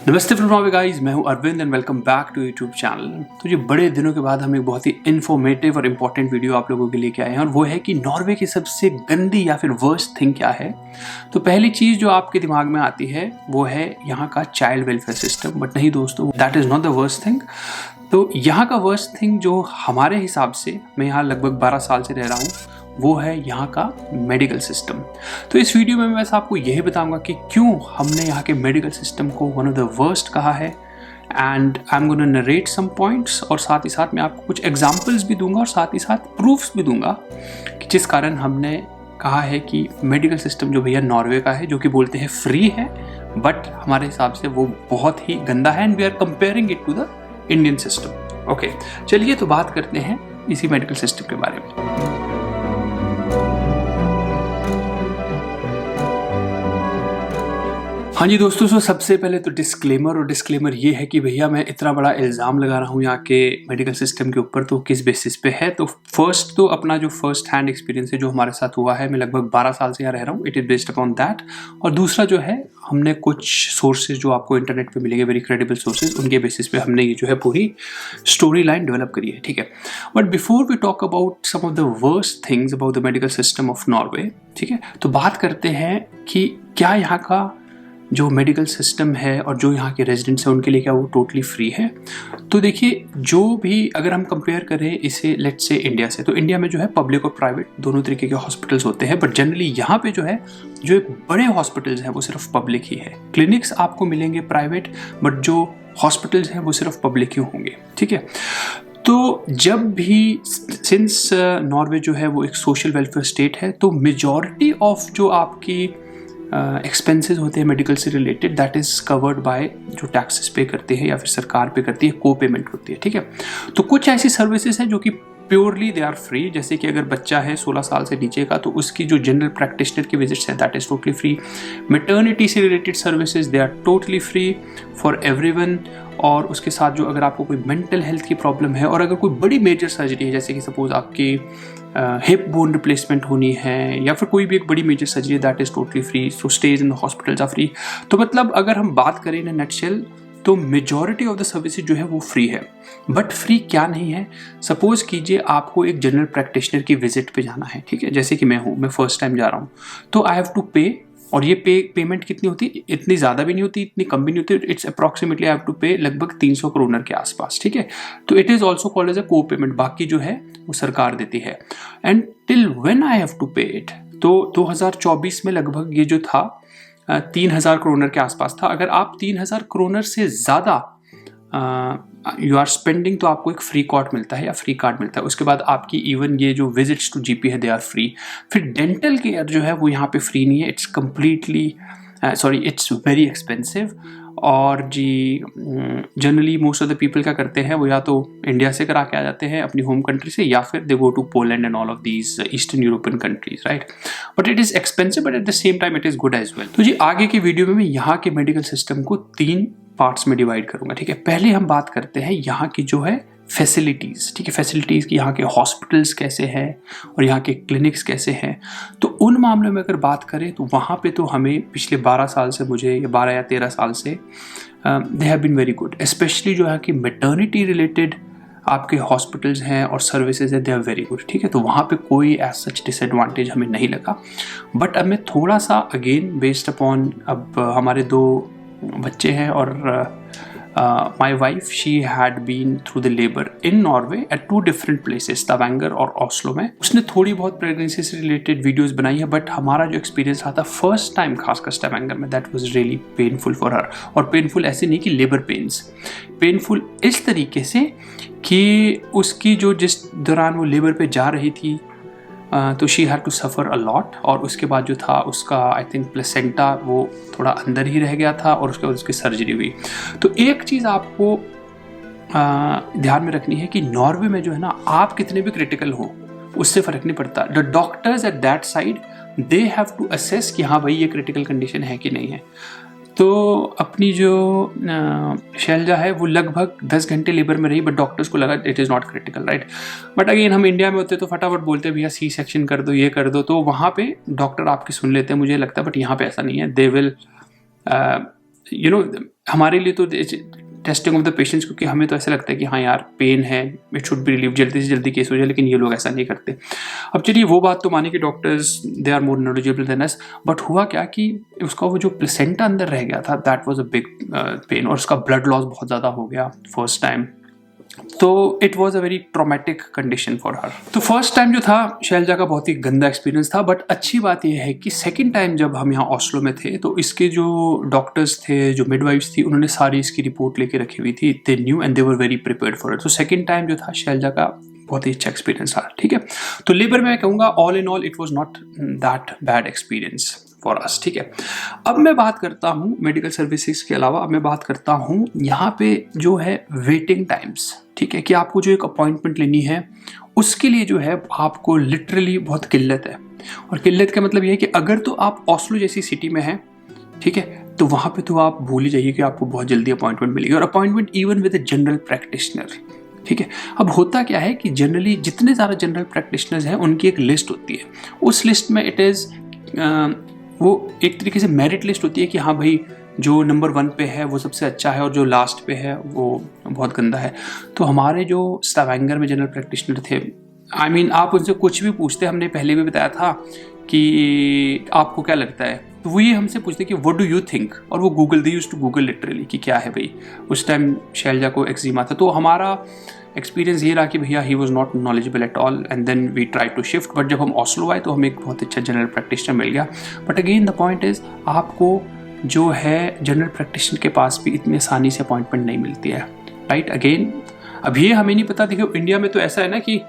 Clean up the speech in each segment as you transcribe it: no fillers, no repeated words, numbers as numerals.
नमस्ते friends guys, मैं हूं Arvind and welcome back to YouTube channel. तो ये बड़े दिनों के बाद हम एक बहुत ही इन्फॉर्मेटिव और इम्पोर्टेंट वीडियो आप लोगों के लिए लेके आए हैं और वो है कि नॉर्वे की सबसे गंदी या फिर वर्स्ट थिंग क्या है। तो पहली चीज़ जो आपके दिमाग में आती है वो है यहाँ का चाइल्ड वेलफेयर सिस्टम, बट नहीं दोस्तों, that is not the worst thing. तो यहाँ का वर्स्ट थिंग जो हमारे हिसाब से, मैं यहाँ लगभग 12 साल से रह रहा हूँ, वो है यहाँ का मेडिकल सिस्टम। तो इस वीडियो में मैं बस आपको यही बताऊंगा कि क्यों हमने यहाँ के मेडिकल सिस्टम को वन ऑफ द वर्स्ट कहा है, and I am gonna narrate some points, और साथ ही साथ मैं आपको कुछ एग्जांपल्स भी दूंगा और साथ ही साथ प्रूफ्स भी दूंगा कि जिस कारण हमने कहा है कि मेडिकल सिस्टम जो भैया नॉर्वे का है, जो कि बोलते हैं फ्री है, बट हमारे हिसाब से वो बहुत ही गंदा है, and we are comparing it to the Indian system. Okay, चलिए तो बात करते हैं इसी मेडिकल सिस्टम के बारे में। हाँ जी दोस्तों, सबसे पहले तो डिस्क्लेमर ये है कि भैया मैं इतना बड़ा इल्ज़ाम लगा रहा हूँ यहाँ के मेडिकल सिस्टम के ऊपर, तो किस बेसिस पे है। तो फर्स्ट तो अपना जो फर्स्ट हैंड एक्सपीरियंस है जो हमारे साथ हुआ है, मैं लगभग 12 साल से यहाँ रह रहा हूँ, it is based upon that. और दूसरा जो है, हमने कुछ सोर्सेज जो आपको इंटरनेट पे मिलेंगे, वेरी क्रेडिबल सोर्सेज, उनके बेसिस पे हमने ये जो है पूरी स्टोरी लाइन डेवलप करी है, ठीक है। But before we talk about some of the worst things about the medical system of Norway, ठीक है, तो बात करते हैं कि क्या यहाँ का जो मेडिकल सिस्टम है और जो यहाँ के रेजिडेंट्स हैं उनके लिए क्या वो टोटली फ्री है। तो देखिए, जो भी अगर हम कंपेयर करें इसे लेट्स से इंडिया से, तो इंडिया में जो है पब्लिक और प्राइवेट दोनों तरीके के हॉस्पिटल्स होते हैं, बट जनरली यहाँ पे जो है जो बड़े हॉस्पिटल्स हैं वो सिर्फ पब्लिक ही है। क्लिनिक्स आपको मिलेंगे प्राइवेट, बट जो हॉस्पिटल्स हैं वो सिर्फ पब्लिक ही होंगे, ठीक है। तो जब भी सिंस नॉर्वे जो है वो एक सोशल वेलफेयर स्टेट है, तो मेजॉरिटी ऑफ जो आपकी एक्सपेंसेस होते हैं मेडिकल से related, that is covered by जो टैक्सेस पे करते हैं या फिर सरकार पे करती है, को पेमेंट होती है, ठीक है। तो कुछ ऐसी सर्विसेज हैं जो कि प्योरली दे आर फ्री, जैसे कि अगर बच्चा है 16 साल से नीचे का तो उसकी जो जनरल प्रैक्टिशनर की विजिट्स है that is totally free. Maternity से related services they are totally free for everyone. और उसके साथ जो अगर आपको कोई मेंटल हेल्थ की प्रॉब्लम है और अगर कोई बड़ी मेजर सर्जरी है, जैसे कि सपोज आपकी हिप बोन रिप्लेसमेंट होनी है या फिर कोई भी एक बड़ी major surgery, that is totally free. So stays in the hospitals are free. तो मतलब अगर हम बात करें इन नटशेल, तो मेजॉरिटी ऑफ द सर्विसेज जो है वो फ्री है। बट फ्री क्या नहीं है, सपोज कीजिए आपको एक जनरल प्रैक्टिशनर की विजिट पे जाना है, ठीक है, जैसे कि मैं फर्स्ट टाइम जा रहा हूँ, तो आई हैव टू पे। और ये पेमेंट कितनी होती है, इतनी ज़्यादा भी नहीं होती, इतनी कम भी नहीं होती, it's approximately I have to pay लगभग 300 करोनर के आसपास, ठीक है। तो it is also called as a co payment, बाकी जो है वो सरकार देती है। And till when I have to pay it, तो 2024 में लगभग ये जो था 3000 करोनर के आसपास था। अगर आप 3000 करोनर से ज़्यादा यू आर स्पेंडिंग, तो आपको एक फ्री कार्ड मिलता है या फ्री कार्ड मिलता है। उसके बाद आपकी इवन ये जो विजिट्स टू जीपी है दे आर फ्री। फिर डेंटल केयर जो है वो यहाँ पे फ्री नहीं है, it's completely it's very expensive. और जी generally most of the people क्या करते हैं, वो या तो इंडिया से करा के आ जाते हैं अपनी होम कंट्री से, या फिर they go to Poland and all of these eastern European countries, right. But it is expensive, but at the same time it is good as well. तो जी आगे की वीडियो में मैं यहाँ के मेडिकल सिस्टम को 3 पार्ट्स में डिवाइड करूंगा, ठीक है। पहले हम बात करते हैं यहाँ की जो है फैसिलिटीज़, ठीक है, फैसिलिटीज़ की यहाँ के हॉस्पिटल्स कैसे हैं और यहाँ के क्लिनिक्स कैसे हैं। तो उन मामलों में अगर बात करें तो वहाँ पे तो हमें पिछले 12 साल से, मुझे 12 या 13 साल से they have been very good. Specially जो है कि मैटर्निटी रिलेटेड आपके हॉस्पिटल्स हैं और सर्विसेज हैं, दे आर वेरी गुड, ठीक है। तो वहाँ पे कोई एज सच डिसएडवांटेज हमें नहीं लगा। बट अब मैं थोड़ा सा अगेन बेस्ड अपॉन, अब हमारे 2 बच्चे हैं और my wife she had been through the labour in Norway at 2 different places, Stavanger और ऑस्लो में। उसने थोड़ी बहुत प्रेगनेंसी से रिलेटेड वीडियोस बनाई है, बट हमारा जो एक्सपीरियंस रहा था फर्स्ट टाइम खासकर तवांगर में, that was really painful for her. और पेनफुल ऐसे नहीं कि लेबर पेन्स, पेनफुल इस तरीके से कि उसकी जो जिस दौरान वो लेबर पे जा रही थी, तो she had to suffer a lot. और उसके बाद जो था उसका आई थिंक प्लेसेंटा वो थोड़ा अंदर ही रह गया था, और उसके बाद उसकी सर्जरी हुई। तो एक चीज़ आपको ध्यान में रखनी है कि नॉर्वे में जो है ना, आप कितने भी क्रिटिकल हो उससे फ़र्क नहीं पड़ता। The doctors at that side they have to assess कि हाँ भाई ये क्रिटिकल कंडीशन है कि नहीं है। तो अपनी जो शैलजा है वो लगभग 10 घंटे लेबर में रही, बट डॉक्टर्स को लगा it is not critical, right. But again हम इंडिया में होते तो फटाफट बोलते भैया सी सेक्शन कर दो, ये कर दो, तो वहाँ पे डॉक्टर आपकी सुन लेते हैं मुझे लगता है, बट यहाँ पे ऐसा नहीं है। दे विल हमारे लिए तो टेस्टिंग ऑफ द पेशेंट्स, क्योंकि हमें तो ऐसा लगता है कि हाँ यार पेन है, इट शुड बी रिलीव, जल्दी से जल्दी केस हो जाए, लेकिन ये लोग ऐसा नहीं करते। अब चलिए वो बात तो माने कि doctors they are more knowledgeable than us, but हुआ क्या कि उसका वो जो प्लेसेंटा अंदर रह गया था, that was a big pain, और उसका ब्लड लॉस बहुत ज़्यादा हो गया फर्स्ट टाइम। तो it was a very traumatic condition for her. तो फर्स्ट टाइम जो था शैलजा का बहुत ही गंदा एक्सपीरियंस था, बट अच्छी बात यह है कि सेकेंड टाइम जब हम यहाँ ऑस्लो में थे तो इसके जो डॉक्टर्स थे, जो मिडवाइफ्स थी, उन्होंने सारी इसकी रिपोर्ट लेके रखी हुई थी, they knew and they were very prepared for it. तो सेकेंड टाइम जो था शैलजा का बहुत ही अच्छा एक्सपीरियंस था। ठीक है, तो लेबर में मैं कहूँगा all in all it was not that bad experience for us. ठीक है, अब मैं बात करता हूँ मेडिकल सर्विसेज के अलावा, अब मैं बात करता हूँ यहाँ पे जो है वेटिंग टाइम्स। ठीक है, कि आपको जो एक अपॉइंटमेंट लेनी है उसके लिए जो है आपको लिटरली बहुत किल्लत है। और किल्लत का मतलब ये है कि अगर तो आप ऑस्लो जैसी सिटी में हैं, ठीक है, तो वहाँ पे तो आप भूल ही जाइए कि आपको बहुत जल्दी अपॉइंटमेंट मिलेगी, और appointment even with a general practitioner. ठीक है, अब होता क्या है कि जनरली जितने ज़्यादा जनरल प्रैक्टिशनर्स हैं उनकी एक लिस्ट होती है, उस लिस्ट में इट इज़ वो एक तरीके से मेरिट लिस्ट होती है कि हाँ भाई जो नंबर 1 पे है वो सबसे अच्छा है और जो लास्ट पे है वो बहुत गंदा है। तो हमारे जो स्टावेंगर में जनरल प्रैक्टिशनर थे, I mean, आप उनसे कुछ भी पूछते, हमने पहले भी बताया था कि आपको क्या लगता है, तो वो ये हमसे पूछते कि व्हाट डू यू थिंक, और वो Google, they used to Google literally कि क्या है भाई। उस टाइम शैलजा को एक्जिमा था, तो हमारा एक्सपीरियंस ये रहा कि भैया he was not knowledgeable at all, and then we try to shift. But जब हम ऑस्लो आए तो हमें एक बहुत अच्छा जनरल प्रैक्टिशनर मिल गया। But again the point is, आपको जो है जनरल प्रैक्टिशनर के पास भी इतनी आसानी से अपॉइंटमेंट नहीं मिलती है, राइट। अगेन अब ये हमें नहीं पता, देखो इंडिया में तो ऐसा है ना कि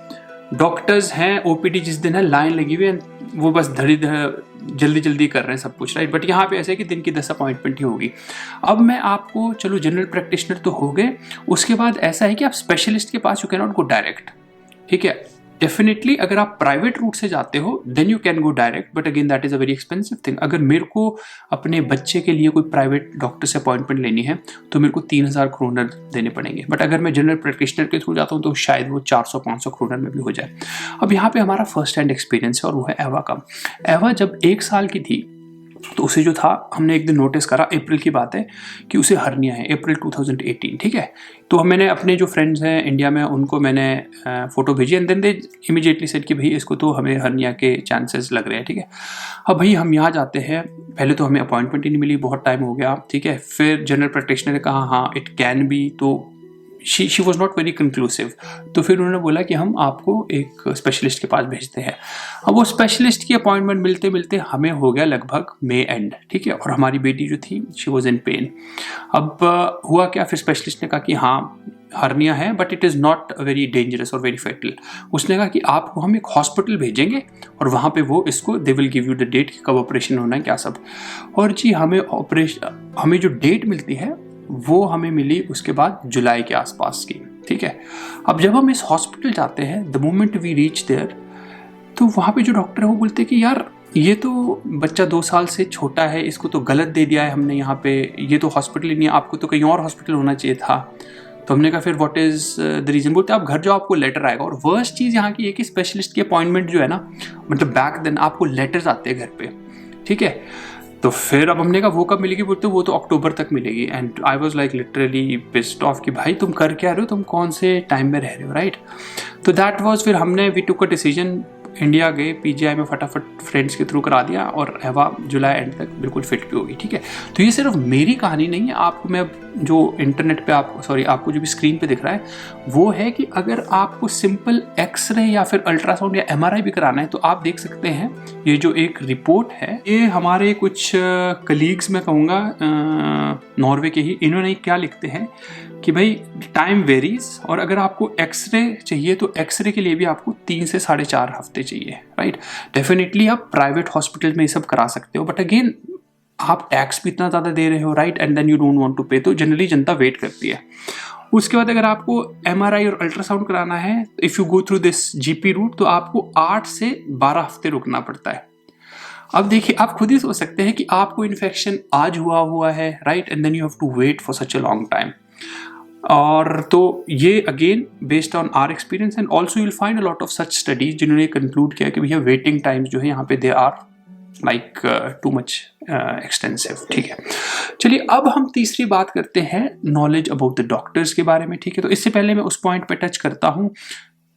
डॉक्टर्स हैं, ओपीडी जिस दिन है लाइन लगी हुई है, वो बस धड़ी जल्दी जल्दी कर रहे हैं सब कुछ, राइट। बट यहाँ पे ऐसा है कि दिन की 10 अपॉइंटमेंट ही होगी। अब मैं आपको, चलो जनरल प्रैक्टिशनर तो हो गए, उसके बाद ऐसा है कि आप स्पेशलिस्ट के पास you can not go direct. ठीक है, डेफिनेटली अगर आप प्राइवेट रूट से जाते हो then you can go direct, but again that is a very expensive thing. अगर मेरे को अपने बच्चे के लिए कोई प्राइवेट डॉक्टर से अपॉइंटमेंट लेनी है तो मेरे को 3000 क्रोनर देने पड़ेंगे, बट अगर मैं जनरल प्रैक्टिशनर के थ्रू जाता हूँ तो शायद वो 400-500 क्रोनर में भी हो जाए। अब यहाँ पे हमारा फर्स्ट हैंड एक्सपीरियंस है और वो है एवा का। एवा जब 1 साल की थी तो उसे जो था, हमने एक दिन नोटिस करा, अप्रैल की बात है, कि उसे हर्निया है, अप्रैल 2018। ठीक है, तो मैंने अपने जो फ्रेंड्स हैं इंडिया में उनको मैंने फ़ोटो भेजी, and then they immediately said कि भाई इसको तो हमें हर्निया के चांसेस लग रहे हैं। ठीक है, अब भाई हम यहाँ जाते हैं, पहले तो हमें अपॉइंटमेंट ही नहीं मिली, बहुत टाइम हो गया। ठीक है, फिर जनरल प्रैक्टिशनर ने कहा हाँ इट कैन बी, तो she was not very conclusive. तो फिर उन्होंने बोला कि हम आपको एक स्पेशलिस्ट के पास भेजते हैं। अब वो स्पेशलिस्ट की अपॉइंटमेंट मिलते मिलते हमें हो गया लगभग मई एंड। ठीक है, और हमारी बेटी जो थी शी वॉज इन पेन। अब हुआ क्या, फिर स्पेशलिस्ट ने कहा कि हाँ हर्निया है but it is not very dangerous और वेरी फेटल। उसने कहा कि आपको हम एक हॉस्पिटल भेजेंगे और वहाँ पे वो इसको they will give you the date कि कब ऑपरेशन होना है क्या सब। और जी हमें जो डेट मिलती है वो हमें मिली उसके बाद जुलाई के आसपास की। ठीक है, अब जब हम इस हॉस्पिटल जाते हैं, the moment we reach there, तो वहाँ पे जो डॉक्टर है वो बोलते हैं कि यार ये तो बच्चा 2 साल से छोटा है, इसको तो गलत दे दिया है हमने यहाँ पे, ये तो हॉस्पिटल ही नहीं है, आपको तो कहीं और हॉस्पिटल होना चाहिए था। तो हमने कहा फिर व्हाट इज़ द रीज़न, बोलते आप घर जाओ आपको लेटर आएगा। और वर्स्ट चीज़ यहाँ की है कि स्पेशलिस्ट की अपॉइंटमेंट जो है ना, मतलब बैक देन आपको लेटर्स आते हैं घर पे। ठीक है, तो फिर अब हमने कहा वो कब मिलेगी, बोलते वो तो अक्टूबर तक मिलेगी। And I was like literally pissed off कि भाई तुम कर क्या रहे हो, तुम कौन से टाइम में रह रहे हो, राइट। तो दैट वॉज, फिर हमने we took a decision, India गए, पीजीआई में फटाफट फ्रेंड्स के थ्रू करा दिया और एवा जुलाई एंड तक बिल्कुल फिट भी होगी। ठीक है, तो ये सिर्फ मेरी कहानी नहीं है, आपको मैं जो इंटरनेट पे आपको जो भी स्क्रीन पे दिख रहा है वो है कि अगर आपको सिंपल एक्सरे या फिर अल्ट्रासाउंड या एमआरआई भी कराना है तो आप देख सकते हैं। ये जो एक रिपोर्ट है, ये हमारे कुछ कलीग्स मैं कहूँगा नॉर्वे के ही, इन्होंने क्या लिखते हैं कि भाई टाइम वेरीज, और अगर आपको एक्सरे चाहिए तो एक्सरे के लिए भी आपको 3 से 4.5 हफ्ते चाहिए, राइट। डेफिनेटली आप प्राइवेट हॉस्पिटल में ये सब करा सकते हो, बट अगेन आप टैक्स भी इतना ज़्यादा दे रहे हो, right, and then you don't want to pay, तो जनरली जनता वेट करती है। उसके बाद अगर आपको एमआरआई और अल्ट्रासाउंड कराना है, if you go through this GP route, तो आपको 8 से 12 हफ्ते रुकना पड़ता है। अब देखिए, आप खुद ही सोच सकते हैं कि आपको इन्फेक्शन आज हुआ है, right, and then you have to wait for such a long time. और तो ये again based on our experience, and also you'll find a lot of such studies जिन्होंने कंक्लूड किया कि भैया वेटिंग टाइम्स जो है यहाँ पे they are like too much extensive, ठीक है। चलिए अब हम तीसरी बात करते हैं नॉलेज अबाउट द डॉक्टर्स के बारे में, ठीक है। तो इससे पहले मैं उस पॉइंट पे टच करता हूँ,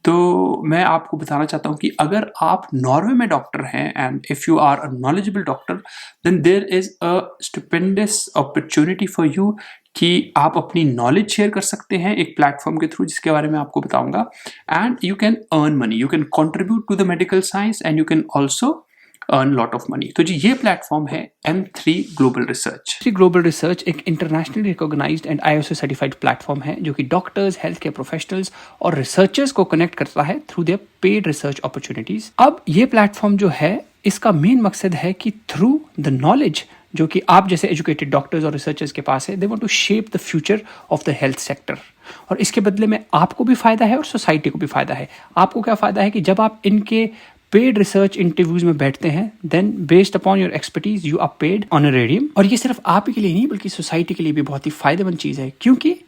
तो मैं आपको बताना चाहता हूँ कि अगर आप नॉर्वे में डॉक्टर हैं and if you are a knowledgeable doctor, then there is a stupendous opportunity for you कि आप अपनी नॉलेज शेयर कर सकते हैं एक प्लेटफॉर्म के थ्रू, जिसके बारे में आपको बताऊंगा। And you can earn money, you can contribute to the medical science and you can also earn lot of money. तो जी ये प्लेटफॉर्म है M3 global research. Global research एक internationally recognised and ISO certified platform है जो कि doctors, health care professionals और researchers को कनेक्ट करता है through their paid research opportunities. अब ये प्लेटफॉर्म जो है, इसका मेन मकसद है कि थ्रू द नॉलेज जो कि आप जैसे एजुकेटेड डॉक्टर्स और रिसर्चर्स के पास है, they want to shape the future of the health sector. और इसके बदले में आपको भी फायदा है और सोसाइटी को भी फायदा है। आपको क्या फायदा है कि जब आप इनके पेड रिसर्च इंटरव्यूज में बैठते हैं, then based upon your expertise you are paid honorarium. और ये सिर्फ आप ही के लिए नहीं बल्कि सोसाइटी के लिए भी बहुत ही फायदेमंद चीज़ है, क्योंकि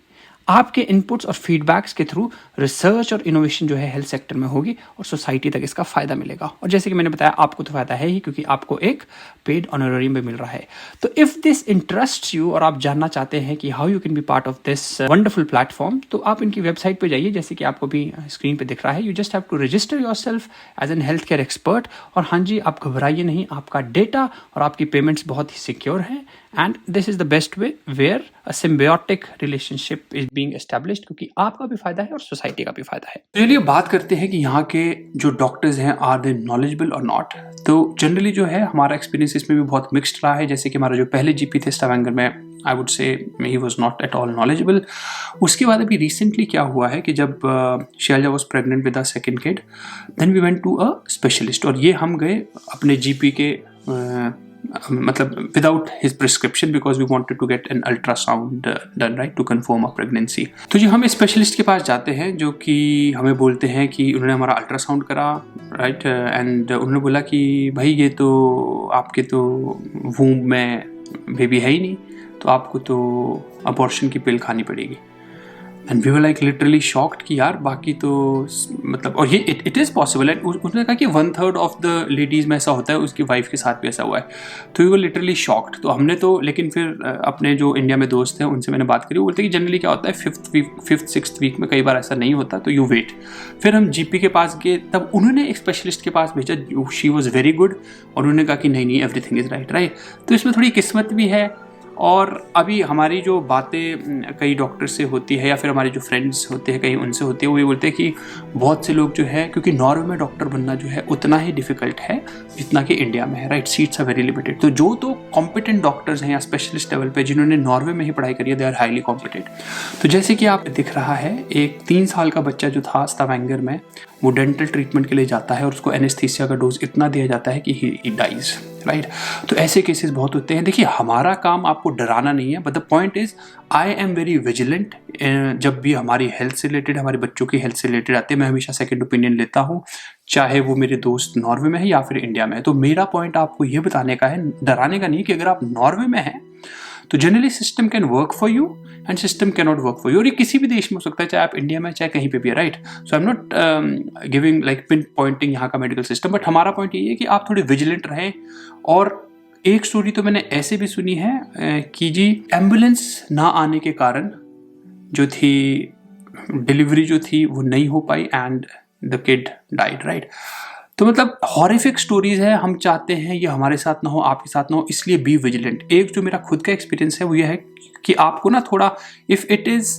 आपके इनपुट्स और फीडबैक्स के थ्रू रिसर्च और इनोवेशन जो है हेल्थ सेक्टर में होगी और सोसाइटी तक इसका फायदा मिलेगा। और जैसे कि मैंने बताया, आपको तो फायदा है ही क्योंकि आपको एक पेड ऑनरेरियम भी मिल रहा है। तो इफ दिस इंटरेस्ट यू और आप जानना चाहते हैं कि how you can be part of this wonderful platform, तो आप इनकी वेबसाइट पे जाइए, जैसे कि आपको भी स्क्रीन पे दिख रहा है। You just have to register yourself as an health care expert. और हाँ जी, आप घबराइए नहीं, आपका डेटा और आपकी पेमेंट्स बहुत ही सिक्योर हैं। And this is the best way where a symbiotic relationship is being established, क्योंकि आपका भी फायदा है और सोसाइटी का भी फायदा है। चलिए बात करते हैं कि यहाँ के जो डॉक्टर्स हैं, आर दे नॉलेजेबल और नॉट। तो जनरली जो है हमारा एक्सपीरियंस इसमें भी बहुत मिक्स्ड रहा है। जैसे कि हमारा जो पहले जीपी थे स्टावेंगर में, I would say he was not at all knowledgeable. उसके बाद अभी रिसेंटली क्या हुआ है कि जब Shailaja was pregnant with a second kid, then we went to a specialist. और ये हम गए अपने जीपी के मतलब without his prescription, because we wanted to get an ultrasound done, right, to confirm a pregnancy. तो जी हम स्पेशलिस्ट के पास जाते हैं जो कि हमें बोलते हैं कि उन्होंने हमारा अल्ट्रासाउंड करा, राइट, एंड उन्होंने बोला कि भाई ये तो आपके तो वूम्ब में बेबी है ही नहीं, तो आपको तो अबॉर्शन की पिल खानी पड़ेगी। And we were like literally shocked कि यार बाकी तो मतलब, और ये इट इज़ पॉसिबल। एंड उसने कहा कि 1/3 ऑफ द लेडीज़ में ऐसा होता है, उसकी वाइफ के साथ भी ऐसा हुआ है। तो वी वर लिटरली शॉक्ड। तो हमने तो, लेकिन फिर अपने जो इंडिया में दोस्त हैं उनसे मैंने बात करी, वो बोलते हैं कि जनरली क्या होता है 5th 6th वीक में कई बार ऐसा नहीं होता, तो यू वेट। फिर हम जीपी के पास गए, तब उन्होंने एक स्पेशलिस्ट के पास भेजा, शी वॉज वेरी गुड, और उन्होंने कहा कि नहीं एवरीथिंग इज़ राइट, राइट। तो इसमें थोड़ी किस्मत भी है। और अभी हमारी जो बातें कई डॉक्टर से होती है या फिर हमारे जो फ्रेंड्स होते हैं कहीं उनसे होती है, वो ये बोलते हैं कि बहुत से लोग जो है, क्योंकि नॉर्वे में डॉक्टर बनना जो है उतना ही डिफिकल्ट है जितना कि इंडिया में है, right, seats are very limited. तो जो तो कॉम्पिटेंट डॉक्टर्स हैं या स्पेशलिस्ट लेवल पे जिन्होंने नॉर्वे में ही पढ़ाई करी है, दे आर हाईली कॉम्पिटेंट। तो जैसे कि आप दिख रहा है, एक 3 साल का बच्चा जो था स्टावेंगर में, वो डेंटल ट्रीटमेंट के लिए जाता है और उसको एनेस्थीसिया का डोज इतना दिया जाता है कि ही डाइज, राइट। तो ऐसे केसेस बहुत होते हैं। देखिए हमारा काम आपको डराना नहीं है, but the point is I am very vigilant. जब भी हमारी हेल्थ से रिलेटेड, हमारे बच्चों की हेल्थ से रिलेटेड आते हैं, मैं हमेशा सेकंड ओपिनियन लेता हूँ, चाहे वो मेरे दोस्त नॉर्वे में है या फिर इंडिया में है। तो मेरा पॉइंट आपको ये बताने का है, डराने का नहीं, कि अगर आप नॉर्वे में हैं तो generally system can work for you and system can not work for you. और ये किसी भी देश में हो सकता है, चाहे आप इंडिया में चाहे कहीं पे भी है, right. So I am not giving like pin pointing यहाँ का मेडिकल सिस्टम, बट हमारा पॉइंट ये है कि आप थोड़े विजिलेंट रहें। और एक स्टोरी तो मैंने ऐसे भी सुनी है कि जी एम्बुलेंस ना आने के कारण जो थी डिलीवरी जो थी वो नहीं हो पाई and the kid died, right. तो मतलब हॉरिफिक स्टोरीज है। हम चाहते हैं ये हमारे साथ ना हो, आपके साथ ना हो, इसलिए बी विजिलेंट। एक जो मेरा खुद का एक्सपीरियंस है वो ये है कि आपको ना थोड़ा, if it is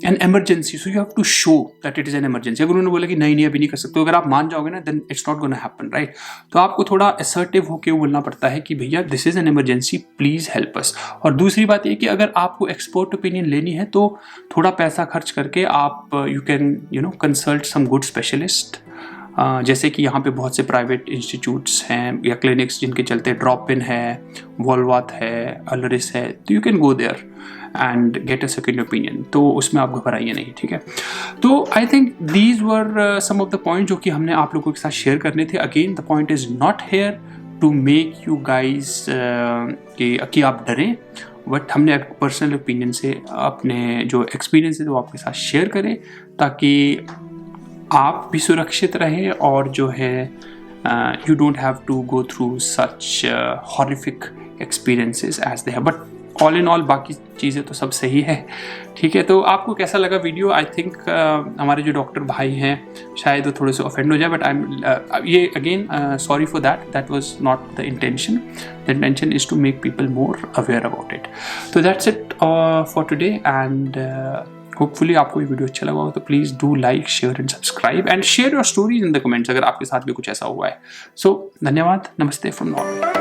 an emergency, so you have to show that it is an emergency. अगर उन्होंने बोला कि नहीं अभी नहीं कर सकते, अगर आप मान जाओगे ना, then it's not gonna happen, right. तो आपको थोड़ा असर्टिव होकर बोलना पड़ता है कि भैया this is an emergency, please help us. और दूसरी बात ये कि अगर आपको एक्सपर्ट ओपिनियन लेनी है तो थोड़ा पैसा खर्च करके आप you can consult some good specialist. जैसे कि यहाँ पे बहुत से प्राइवेट इंस्टीट्यूट्स हैं या क्लिनिक्स जिनके चलते ड्रॉप इन है, वॉलवाथ है, अल्रिस है, तो you can go there and get a second opinion. तो उसमें आप घबराइए नहीं, ठीक है। तो I think these were some of the point जो कि हमने आप लोगों के साथ शेयर करने थे। Again the point is not here to make you guys कि आप डरें, बट हमने पर्सनल ओपिनियन से अपने जो एक्सपीरियंस है वो आपके साथ शेयर करें, ताकि आप भी सुरक्षित रहें और जो है you don't have to go through such horrific experiences as they have. But all in all बाकी चीज़ें तो सब सही है, ठीक है। तो आपको कैसा लगा वीडियो? आई थिंक हमारे जो डॉक्टर भाई हैं शायद वो थोड़े से ऑफेंड हो जाए, बट आई एम ये again sorry for that was not the intention. The intention is to make people more aware about it. तो that's it for today, and hopefully आपको ये वीडियो अच्छा लगा हो तो please do like, share and subscribe, and share your stories in the comments अगर आपके साथ भी कुछ ऐसा हुआ है। सो धन्यवाद, नमस्ते फ्रॉम नॉर्वे।